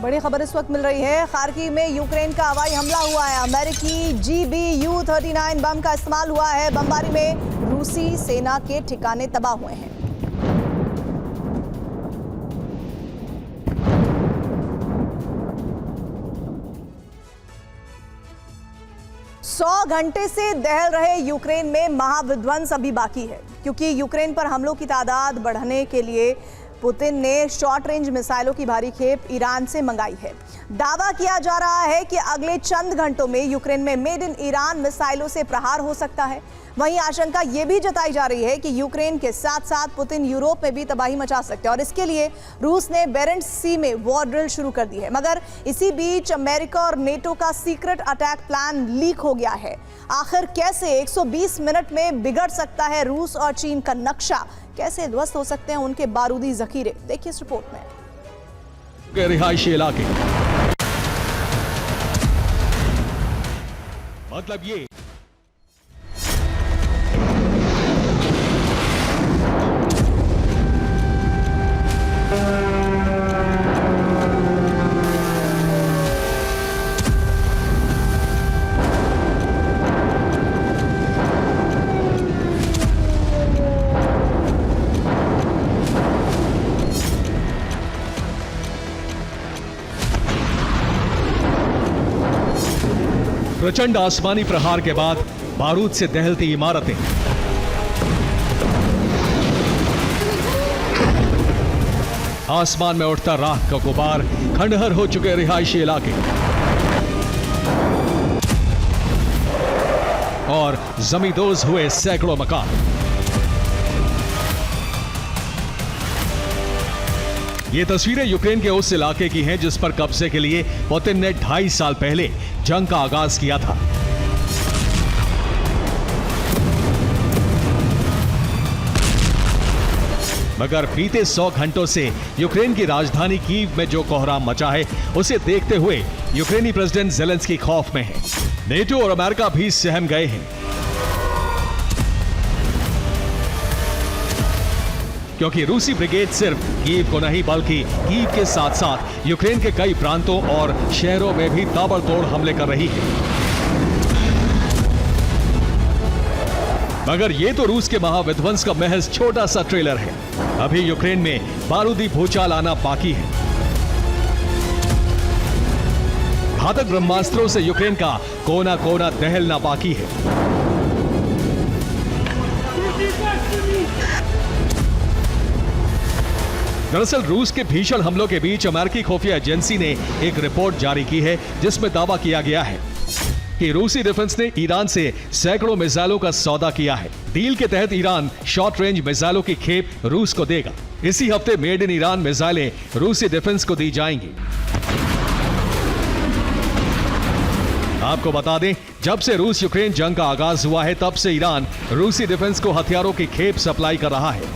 बड़ी खबर इस वक्त मिल रही है। खार्किव में यूक्रेन का हवाई हमला हुआ है। अमेरिकी GBU-39 बम का इस्तेमाल हुआ है। बमबारी में रूसी सेना के ठिकाने तबाह हुए हैं। सौ घंटे से दहल रहे यूक्रेन में महाविध्वंस अभी बाकी है, क्योंकि यूक्रेन पर हमलों की तादाद बढ़ाने के लिए पुतिन ने शॉर्ट रेंज मिसाइलों की भारी खेप ईरान से मंगाई है। दावा किया जा रहा है कि अगले चंद घंटों में यूक्रेन में मेड इन ईरान मिसाइलों से प्रहार हो सकता है। वहीं आशंका यह भी जताई जा रही है कि यूक्रेन के साथ साथ पुतिन यूरोप में भी तबाही मचा सकते हैं और इसके लिए रूस ने बेरेंट्स सी में वॉर ड्रिल शुरू कर दी है। मगर इसी बीच अमेरिका और नेटो का सीक्रेट अटैक प्लान लीक हो गया है। आखिर कैसे 120 मिनट में बिगड़ सकता है रूस और चीन का नक्शा, कैसे ध्वस्त हो सकते हैं उनके बारूदी जखीरे, देखिए इस रिपोर्ट में। रिहायशी इलाके मतलब ये प्रचंड आसमानी प्रहार के बाद बारूद से दहलती इमारतें, आसमान में उठता राख का गुबार, खंडहर हो चुके रिहायशी इलाके और जमींदोज हुए सैकड़ों मकान। ये तस्वीरें यूक्रेन के उस इलाके की हैं जिस पर कब्जे के लिए पुतिन ने 2.5 साल पहले जंग का आगाज किया था। मगर बीते 100 घंटों से यूक्रेन की राजधानी कीव में जो कोहराम मचा है, उसे देखते हुए यूक्रेनी प्रेसिडेंट ज़ेलेंस्की खौफ में है। नेटो और अमेरिका भी सहम गए हैं, क्योंकि रूसी ब्रिगेड सिर्फ कीव को नहीं बल्कि कीव के साथ साथ यूक्रेन के कई प्रांतों और शहरों में भी ताबड़तोड़ हमले कर रही है। मगर ये तो रूस के महाविध्वंस का महज छोटा सा ट्रेलर है। अभी यूक्रेन में बारूदी भूचाल आना बाकी है। घातक ब्रह्मास्त्रों से यूक्रेन का कोना कोना दहलना बाकी है। दरअसल रूस के भीषण हमलों के बीच अमेरिकी खुफिया एजेंसी ने एक रिपोर्ट जारी की है जिसमें दावा किया गया है कि रूसी डिफेंस ने ईरान से सैकड़ों मिसाइलों का सौदा किया है। डील के तहत ईरान शॉर्ट रेंज मिसाइलों की खेप रूस को देगा। इसी हफ्ते मेड इन ईरान मिसाइलें रूसी डिफेंस को दी जाएंगी। आपको बता दें, जब से रूस यूक्रेन जंग का आगाज हुआ है तब से ईरान रूसी डिफेंस को हथियारों की खेप सप्लाई कर रहा है,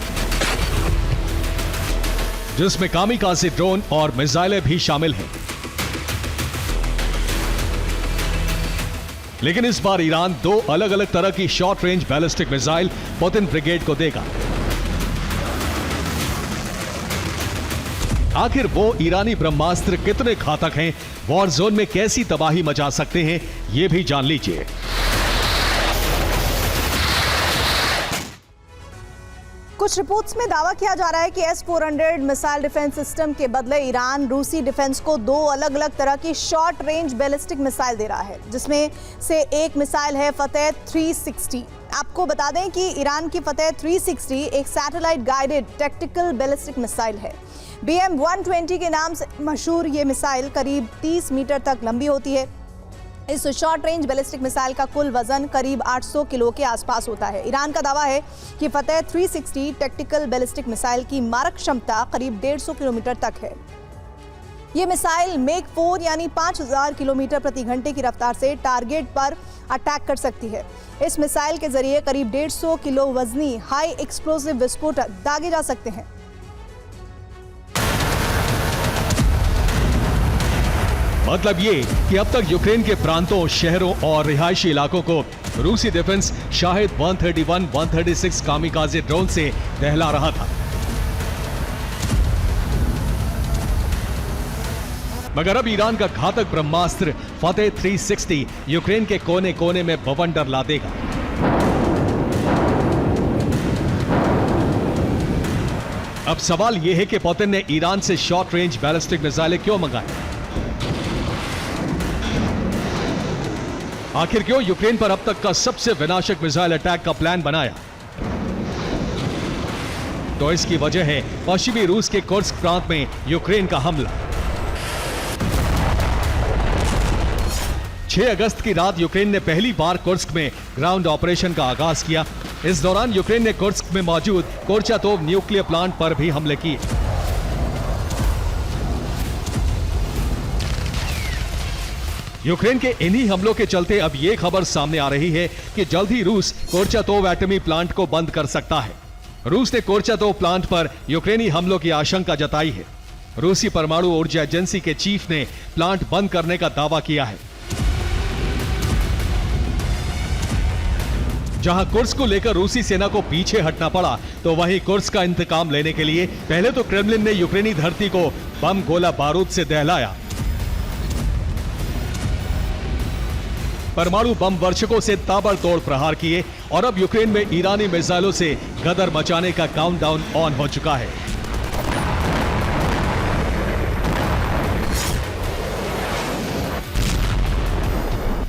जिसमें कामिकाज़े ड्रोन और मिसाइलें भी शामिल हैं। लेकिन इस बार ईरान 2 अलग अलग तरह की short range ballistic missile Putin brigade को देगा। आखिर वो ईरानी ब्रह्मास्त्र कितने घातक हैं, वॉर जोन में कैसी तबाही मचा सकते हैं, ये भी जान लीजिए। कुछ रिपोर्ट्स में दावा किया जा रहा है कि S-400 मिसाइल डिफेंस सिस्टम के बदले ईरान रूसी डिफेंस को 2 अलग अलग तरह की शॉर्ट रेंज बैलिस्टिक मिसाइल दे रहा है, जिसमें से एक मिसाइल है फतेह 360। आपको बता दें कि ईरान की फतेह 360 एक satellite guided tactical ballistic missile है। BM-120 के नाम से मशहूर ये मिसाइल करीब 30 मीटर तक लंबी होती है। इस शॉर्ट रेंज बैलिस्टिक मिसाइल का कुल वजन करीब 800 किलो के आसपास होता है। ईरान का दावा है कि फतेह 360 टैक्टिकल बैलिस्टिक मिसाइल की मारक क्षमता करीब 150 किलोमीटर तक है। ये मिसाइल मेक 4 यानी 5000 किलोमीटर प्रति घंटे की रफ्तार से टारगेट पर अटैक कर सकती है। इस मिसाइल के जरिए करीब 150 किलो वजनी हाई एक्सप्लोसिव विस्फोटक दागे जा सकते हैं। मतलब ये कि अब तक यूक्रेन के प्रांतों, शहरों और रिहायशी इलाकों को रूसी डिफेंस शाहिद 131, 136 कामिकाज़े ड्रोन से दहला रहा था। मगर अब ईरान का घातक ब्रह्मास्त्र फतेह 360 यूक्रेन के कोने कोने में बवंडर ला देगा। अब सवाल यह है कि पुतिन ने ईरान से शॉर्ट रेंज बैलिस्टिक मिसाइलें क्यों मंगाई? आखिर क्यों यूक्रेन पर अब तक का सबसे विनाशक मिसाइल अटैक का प्लान बनाया? तो इसकी वजह है पश्चिमी रूस के कुर्स्क प्रांत में यूक्रेन का हमला। 6 अगस्त की रात यूक्रेन ने पहली बार कुर्स्क में ग्राउंड ऑपरेशन का आगाज किया। इस दौरान यूक्रेन ने कुर्स्क में मौजूद कोर्चातोव न्यूक्लियर प्लांट पर भी हमले किए। यूक्रेन के इन्हीं हमलों के चलते अब यह खबर सामने आ रही है कि जल्द ही रूस कोर्चातोव एटमी प्लांट को बंद कर सकता है। रूस ने कोर्चातोव प्लांट पर यूक्रेनी हमलों की आशंका जताई है। रूसी परमाणु ऊर्जा एजेंसी के चीफ ने प्लांट बंद करने का दावा किया है। जहां कुर्स्क को लेकर रूसी सेना को पीछे हटना पड़ा, तो वहीं कुर्स्क का इंतकाम लेने के लिए पहले तो क्रेमलिन ने यूक्रेनी धरती को बम गोला बारूद से दहलाया। परमाणु बम वर्षकों से ताबड़तोड़ प्रहार किए और अब यूक्रेन में ईरानी मिसाइलों से गदर मचाने का काउंटडाउन ऑन हो चुका है।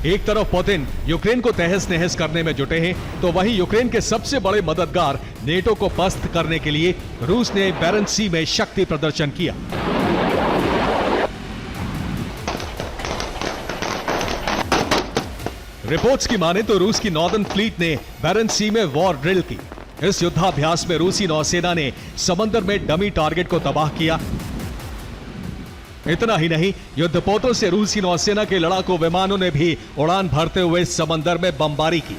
एक तरफ पुतिन यूक्रेन को तहस नहस करने में जुटे हैं, तो वहीं यूक्रेन के सबसे बड़े मददगार नेटो को पस्त करने के लिए रूस ने बैरेंट्स सी में शक्ति प्रदर्शन किया। रिपोर्ट्स की माने तो रूस की नॉर्दर्न फ्लीट ने बैरेंट्स सी में वॉर ड्रिल की। इस युद्धाभ्यास में रूसी नौसेना ने समंदर में डमी टारगेट को तबाह किया। इतना ही नहीं, युद्धपोतों से रूसी नौसेना के लड़ाकू विमानों ने भी उड़ान भरते हुए समंदर में बमबारी की।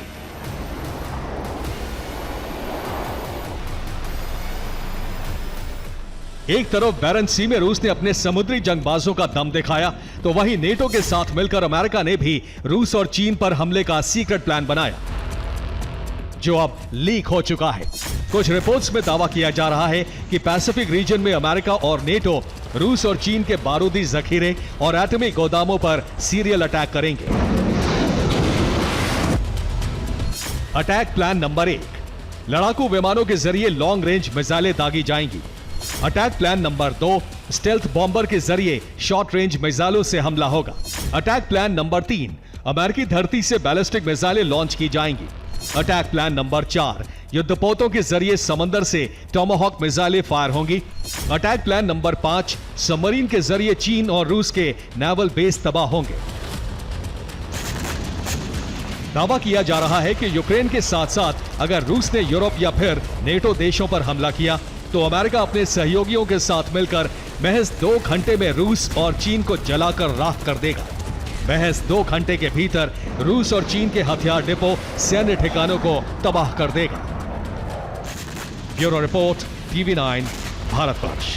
एक तरफ बैरेंट्स सी में रूस ने अपने समुद्री जंगबाजों का दम दिखाया, तो वहीं नेटो के साथ मिलकर अमेरिका ने भी रूस और चीन पर हमले का सीक्रेट प्लान बनाया, जो अब लीक हो चुका है। कुछ रिपोर्ट्स में दावा किया जा रहा है कि पैसिफिक रीजन में अमेरिका और नेटो रूस और चीन के बारूदी जखीरे और एटमी गोदामों पर सीरियल अटैक करेंगे। अटैक प्लान नंबर 1, लड़ाकू विमानों के जरिए लॉन्ग रेंज मिसाइलें दागी जाएंगी। Attack plan number 2, stealth bomber के जरिए शॉर्ट रेंज मिसाइलों से हमला होगा। अटैक प्लान नंबर 3, अमेरिकी धरती से बैलिस्टिक मिसाइलें लॉन्च की जाएंगी। अटैक प्लान नंबर 4, युद्धपोतों के जरिए समंदर से टोमाहॉक मिसाइलें फायर होंगी। अटैक प्लान नंबर 5, सबमरीन के जरिए चीन और रूस के नेवल बेस तबाह होंगे। दावा किया जा रहा है कि यूक्रेन के साथ साथ अगर रूस ने यूरोप या फिर नेटो देशों पर हमला किया, तो अमेरिका अपने सहयोगियों के साथ मिलकर महज 2 घंटे में रूस और चीन को जलाकर राख कर देगा। महज 2 घंटे के भीतर रूस और चीन के हथियार डिपो, सैन्य ठिकानों को तबाह कर देगा। Bureau report, TV9, Bharatvarsh.